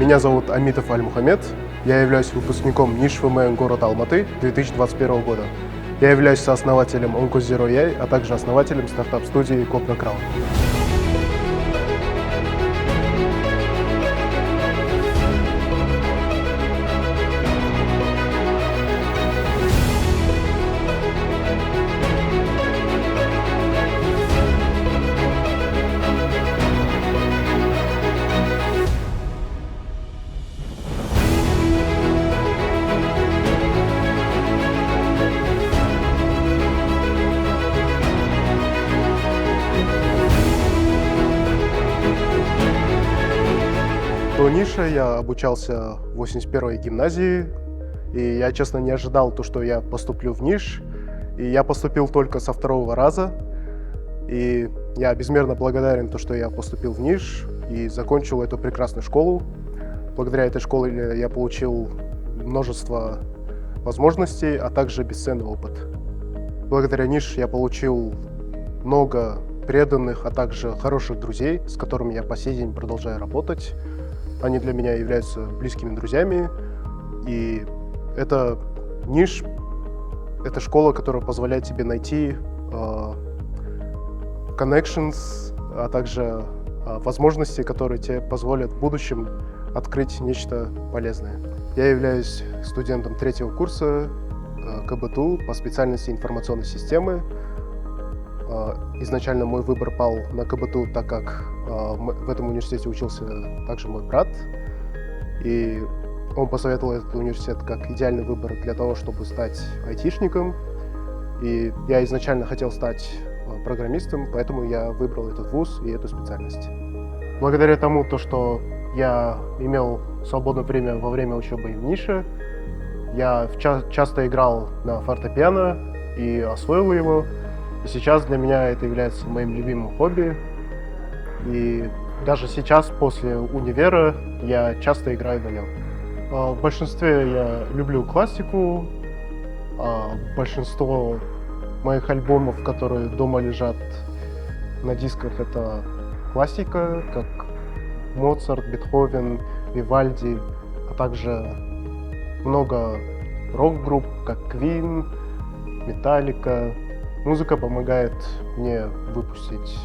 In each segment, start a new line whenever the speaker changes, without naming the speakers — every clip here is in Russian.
Меня зовут Амитов Аль-Мухаммед. Я являюсь выпускником НИШ ВМН города Алматы 2021 года. Я являюсь сооснователем OncoZero.ai, а также основателем стартап-студии Cobra Crown. До НИШа я обучался в 81-й гимназии, и я, честно, не ожидал, что я поступлю в НИШ, и я поступил только со второго раза, и я безмерно благодарен, что я поступил в НИШ и закончил эту прекрасную школу. Благодаря этой школе я получил множество возможностей, а также бесценный опыт. Благодаря НИШ я получил много преданных, а также хороших друзей, с которыми я по сей день продолжаю работать. Они для меня являются близкими друзьями, и это НИШ, это школа, которая позволяет тебе найти connections, а также возможности, которые тебе позволят в будущем открыть нечто полезное. Я являюсь студентом третьего курса КБТУ по специальности информационной системы. Изначально мой выбор пал на КБТУ, так как в этом университете учился также мой брат, и он посоветовал этот университет как идеальный выбор для того, чтобы стать айтишником. И я изначально хотел стать программистом, поэтому я выбрал этот вуз и эту специальность. Благодаря тому, что я имел свободное время во время учебы в НИШе, я часто играл на фортепиано и освоил его. И сейчас для меня это является моим любимым хобби. И даже сейчас, после универа, я часто играю на нем. В большинстве я люблю классику. Большинство моих альбомов, которые дома лежат на дисках, это классика, как Моцарт, Бетховен, Вивальди, а также много рок-групп, как Queen, Metallica. Музыка помогает мне выпустить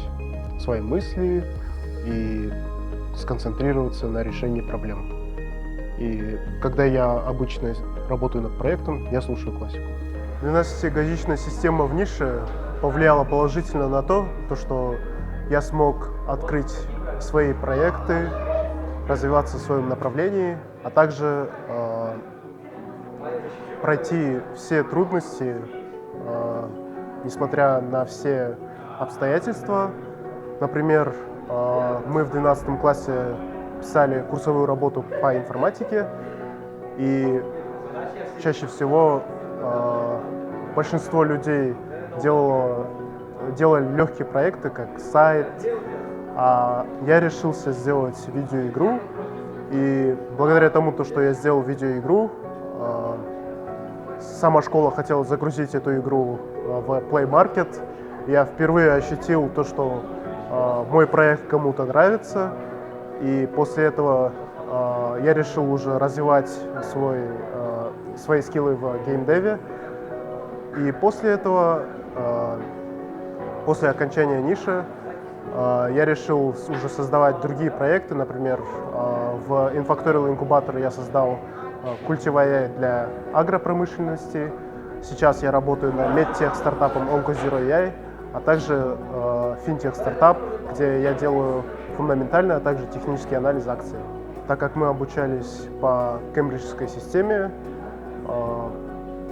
свои мысли и сконцентрироваться на решении проблем. И когда я обычно работаю над проектом, я слушаю классику. 12-годичная система в НИШе повлияла положительно на то, что я смог открыть свои проекты, развиваться в своем направлении, а также пройти все трудности, несмотря на все обстоятельства. Например, мы в 12 классе писали курсовую работу по информатике, и чаще всего большинство людей делали легкие проекты, как сайт, а я решился сделать видеоигру, и благодаря тому, что я сделал видеоигру, сама школа хотела загрузить эту игру в Play Market. Я впервые ощутил что мой проект кому-то нравится, и после этого я решил уже развивать свои скиллы в геймдеве. И после этого, после окончания НИШа, я решил уже создавать другие проекты. Например, в Infactorial Incubator я создал Cultiv.ai для агропромышленности. Сейчас я работаю над медтех-стартапом OncoZero.ai, а также финтех-стартап, где я делаю фундаментальный, а также технический анализ акций. Так как мы обучались по кембриджской системе,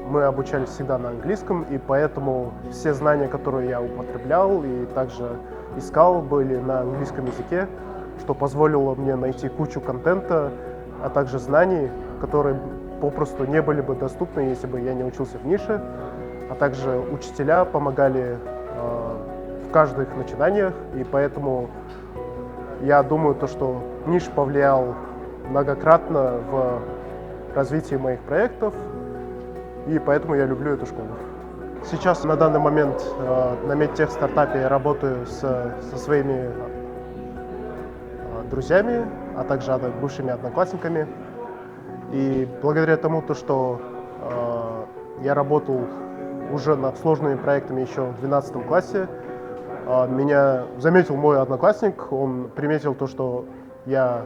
мы обучались всегда на английском, и поэтому все знания, которые я употреблял и также искал, были на английском языке, что позволило мне найти кучу контента, а также знаний, которые попросту не были бы доступны, если бы я не учился в НИШе. А также учителя помогали в каждых начинаниях, и поэтому я думаю, что НИШ повлиял многократно в развитии моих проектов, и поэтому я люблю эту школу. Сейчас на данный момент на медтех-стартапе я работаю со своими друзьями, а также бывшими одноклассниками. И благодаря тому, что я работал уже над сложными проектами еще в 12 классе, меня заметил мой одноклассник, он приметил то, что я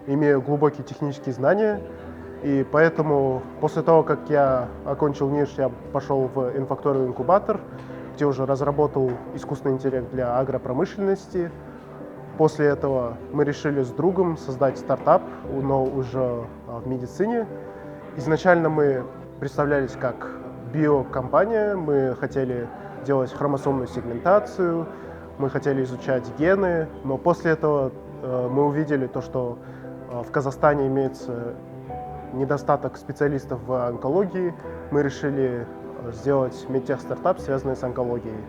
имею глубокие технические знания, и поэтому после того, как я окончил НИШ, я пошел в инфакторию инкубатор, где уже разработал искусственный интеллект для агропромышленности. После этого мы решили с другом создать стартап, но уже в медицине. Изначально мы представлялись как биокомпания, мы хотели делать хромосомную сегментацию, мы хотели изучать гены, но после этого мы увидели то, что в Казахстане имеется недостаток специалистов в онкологии. Мы решили сделать медтех-стартап, связанный с онкологией.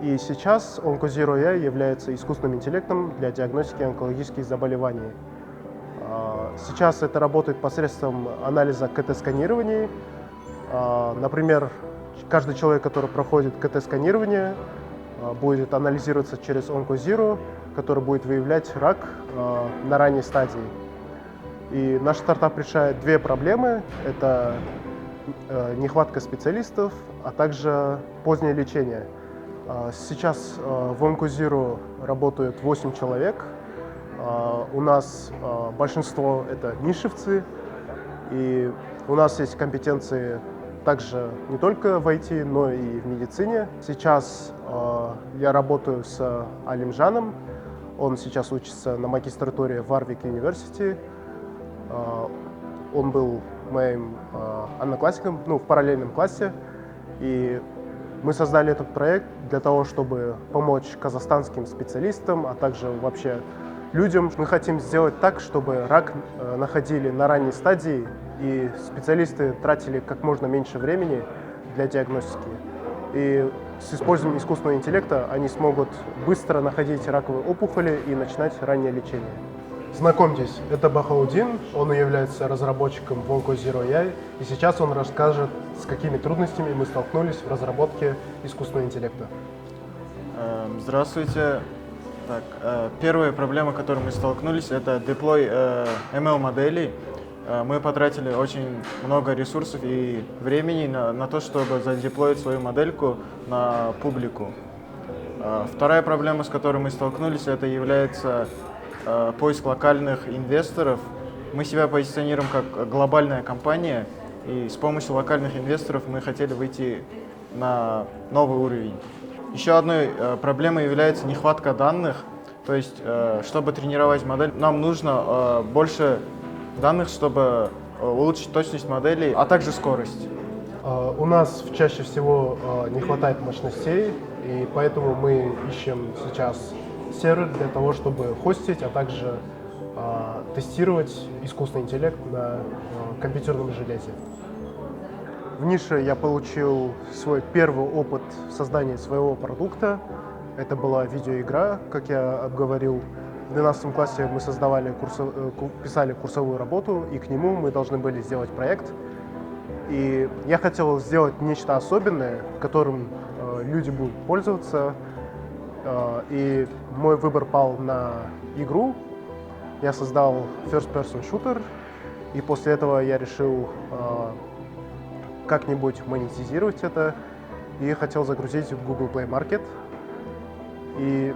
И сейчас OncoZero.ai является искусственным интеллектом для диагностики онкологических заболеваний. Сейчас это работает посредством анализа КТ-сканирования. Например, каждый человек, который проходит КТ-сканирование, будет анализироваться через OncoZero, который будет выявлять рак на ранней стадии. И наш стартап решает две проблемы. Это нехватка специалистов, а также позднее лечение. Сейчас в OncoZero работают 8 человек. У нас большинство это нишевцы, и у нас есть компетенции также не только в IT, но и в медицине. Сейчас я работаю с Алимжаном. Он сейчас учится на магистратуре в Warwick University. Он был моим одноклассником, в параллельном классе. И мы создали этот проект для того, чтобы помочь казахстанским специалистам, а также вообще людям. Мы хотим сделать так, чтобы рак находили на ранней стадии, и специалисты тратили как можно меньше времени для диагностики. И с использованием искусственного интеллекта они смогут быстро находить раковые опухоли и начинать раннее лечение. Знакомьтесь, это Бахаудин, он является разработчиком в OncoZero.ai, и сейчас он расскажет, с какими трудностями мы столкнулись в разработке искусственного интеллекта.
Здравствуйте. Первая проблема, с которой мы столкнулись, это деплой ML-моделей. Мы потратили очень много ресурсов и времени на то, чтобы задеплоить свою модельку на публику. Вторая проблема, с которой мы столкнулись, это является поиск локальных инвесторов. Мы себя позиционируем как глобальная компания, и с помощью локальных инвесторов мы хотели выйти на новый уровень. Еще одной проблемой является нехватка данных. То есть, чтобы тренировать модель, нам нужно больше данных, чтобы улучшить точность моделей, а также скорость.
У нас чаще всего не хватает мощностей, и поэтому мы ищем сейчас сервер для того, чтобы хостить, а также тестировать искусственный интеллект на компьютерном железе. В нише я получил свой первый опыт создания своего продукта. Это была видеоигра, как я обговорил. В 12 классе мы писали курсовую работу, и к нему мы должны были сделать проект. И я хотел сделать нечто особенное, которым люди будут пользоваться. И мой выбор пал на игру. Я создал first-person shooter, и после этого я решил как-нибудь монетизировать это, и хотел загрузить в Google Play Market. И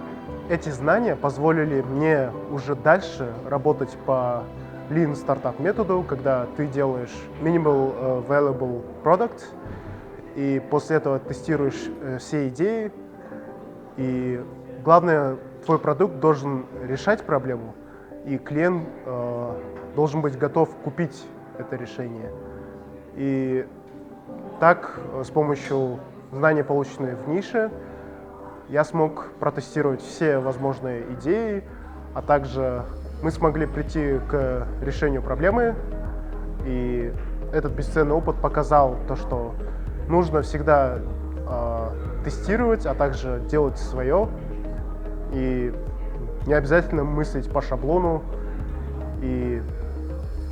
эти знания позволили мне уже дальше работать по Lean Startup методу, когда ты делаешь Minimal Valuable Product, и после этого тестируешь все идеи. И главное, твой продукт должен решать проблему, и клиент должен быть готов купить это решение. И так, с помощью знаний, полученных в нише, я смог протестировать все возможные идеи, а также мы смогли прийти к решению проблемы. И этот бесценный опыт показал то, что нужно всегда тестировать, а также делать свое. И не обязательно мыслить по шаблону. И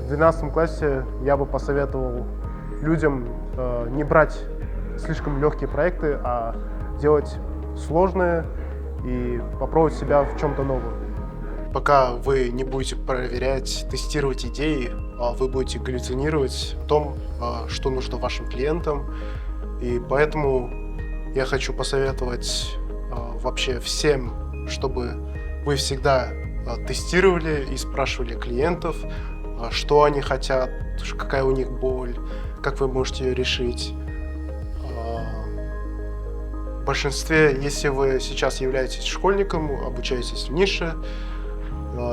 в 12 классе я бы посоветовал людям не брать слишком легкие проекты, а делать сложные и попробовать себя в чем-то новом. пока вы не будете проверять, тестировать идеи, вы будете галлюцинировать о том, что нужно вашим клиентам. И поэтому я хочу посоветовать вообще всем, чтобы вы всегда тестировали и спрашивали клиентов, что они хотят, какая у них боль, как вы можете ее решить. В большинстве, если вы сейчас являетесь школьником, обучаетесь в нише,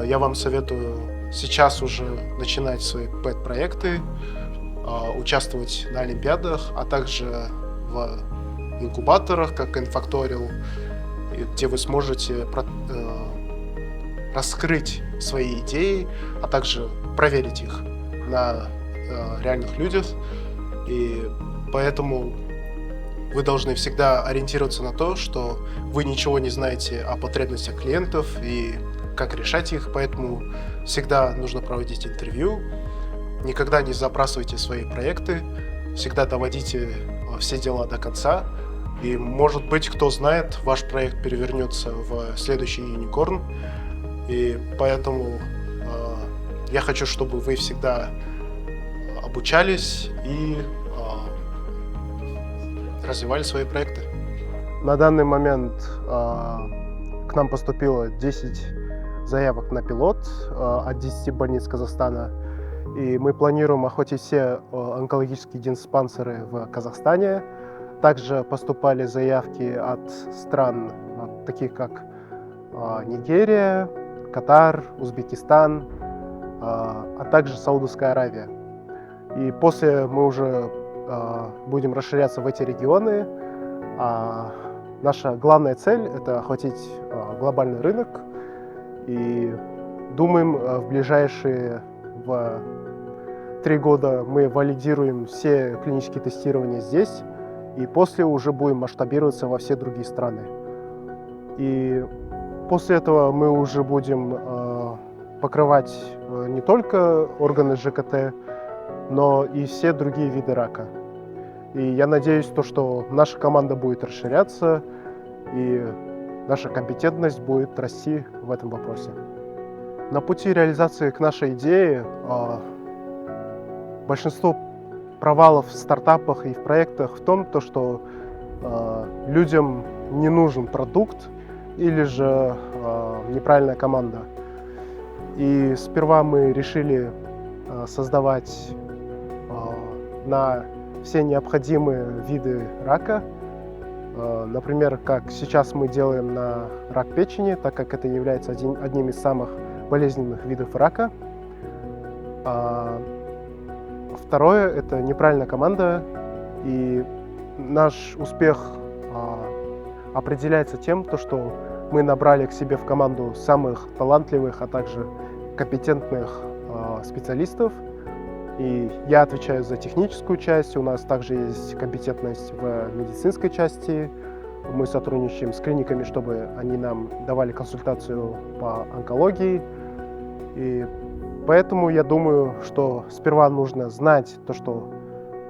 я вам советую сейчас уже начинать свои пэт-проекты, участвовать на олимпиадах, а также в инкубаторах, как Infactorial, где вы сможете раскрыть свои идеи, а также проверить их на реальных людях. И поэтому вы должны всегда ориентироваться на то, что вы ничего не знаете о потребностях клиентов и как решать их, поэтому всегда нужно проводить интервью, никогда не забрасывайте свои проекты, всегда доводите все дела до конца, и, может быть, кто знает, ваш проект перевернется в следующий юникорн, и поэтому я хочу, чтобы вы всегда обучались и развивали свои проекты. На данный момент к нам поступило 10 заявок на пилот от 10 больниц Казахстана. И мы планируем охватить все онкологические диспансеры в Казахстане. Также поступали заявки от стран, таких как Нигерия, Катар, Узбекистан, а также Саудовская Аравия. И после мы уже будем расширяться в эти регионы. Наша главная цель – это охватить глобальный рынок. И думаем, в ближайшие 3 года мы валидируем все клинические тестирования здесь, и после уже будем масштабироваться во все другие страны. И после этого мы уже будем покрывать не только органы ЖКТ, но и все другие виды рака. И я надеюсь, что наша команда будет расширяться, и наша компетентность будет расти в этом вопросе. На пути реализации к нашей идее большинство провалов в стартапах и в проектах в том, что людям не нужен продукт или же неправильная команда. И сперва мы решили создавать на все необходимые виды рака. Например, как сейчас мы делаем на рак печени, так как это является одним из самых болезненных видов рака. Второе – это неправильная команда, и наш успех определяется тем, что мы набрали к себе в команду самых талантливых, а также компетентных специалистов. И я отвечаю за техническую часть, у нас также есть компетентность в медицинской части. Мы сотрудничаем с клиниками, чтобы они нам давали консультацию по онкологии. И поэтому я думаю, что сперва нужно знать что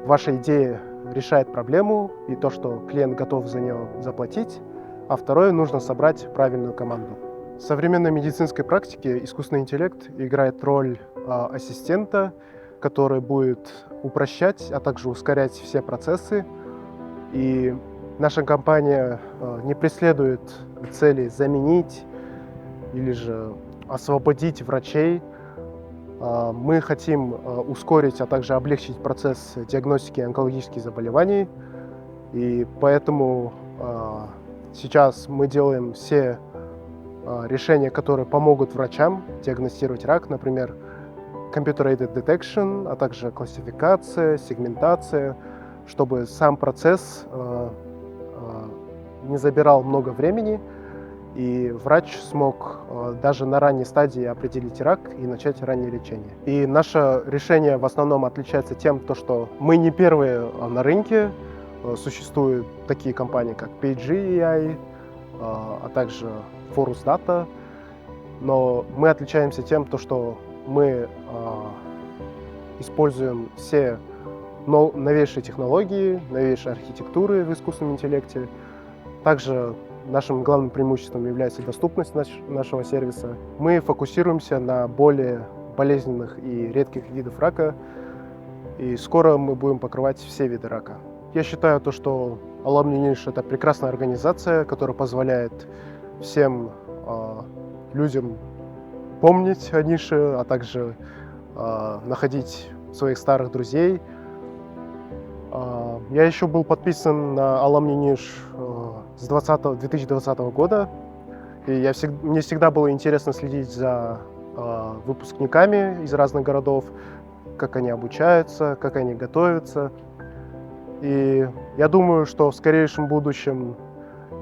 ваша идея решает проблему и что клиент готов за нее заплатить. А второе, нужно собрать правильную команду. В современной медицинской практике искусственный интеллект играет роль ассистента, который будет упрощать, а также ускорять все процессы. И наша компания не преследует цели заменить или же освободить врачей. Мы хотим ускорить, а также облегчить процесс диагностики онкологических заболеваний. И поэтому сейчас мы делаем все решения, которые помогут врачам диагностировать рак, например, Computer-Aided Detection, а также классификация, сегментация, чтобы сам процесс не забирал много времени, и врач смог даже на ранней стадии определить рак и начать раннее лечение. И наше решение в основном отличается тем, что мы не первые на рынке. Существуют такие компании, как PageAI, а также Forus Data, но мы отличаемся тем, что мы используем все новейшие технологии, новейшие архитектуры в искусственном интеллекте. Также нашим главным преимуществом является доступность нашего сервиса. Мы фокусируемся на более болезненных и редких видах рака, и скоро мы будем покрывать все виды рака. Я считаю, что Alumni Niche — это прекрасная организация, которая позволяет всем людям помнить о нише, а также находить своих старых друзей. Я еще был подписан на Alumni Niche с 2020 года, и мне всегда было интересно следить за выпускниками из разных городов, как они обучаются, как они готовятся. И я думаю, что в скорейшем будущем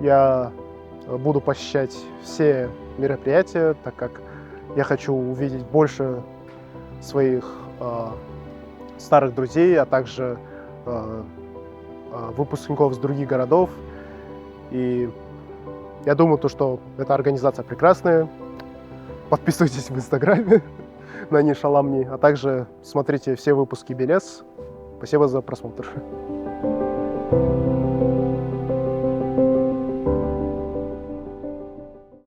я буду посещать все мероприятия, так как я хочу увидеть больше своих старых друзей, а также выпускников из других городов. И я думаю, что эта организация прекрасная. Подписывайтесь в Инстаграме на Niche Alumni, а также смотрите все выпуски BLS. Спасибо за просмотр.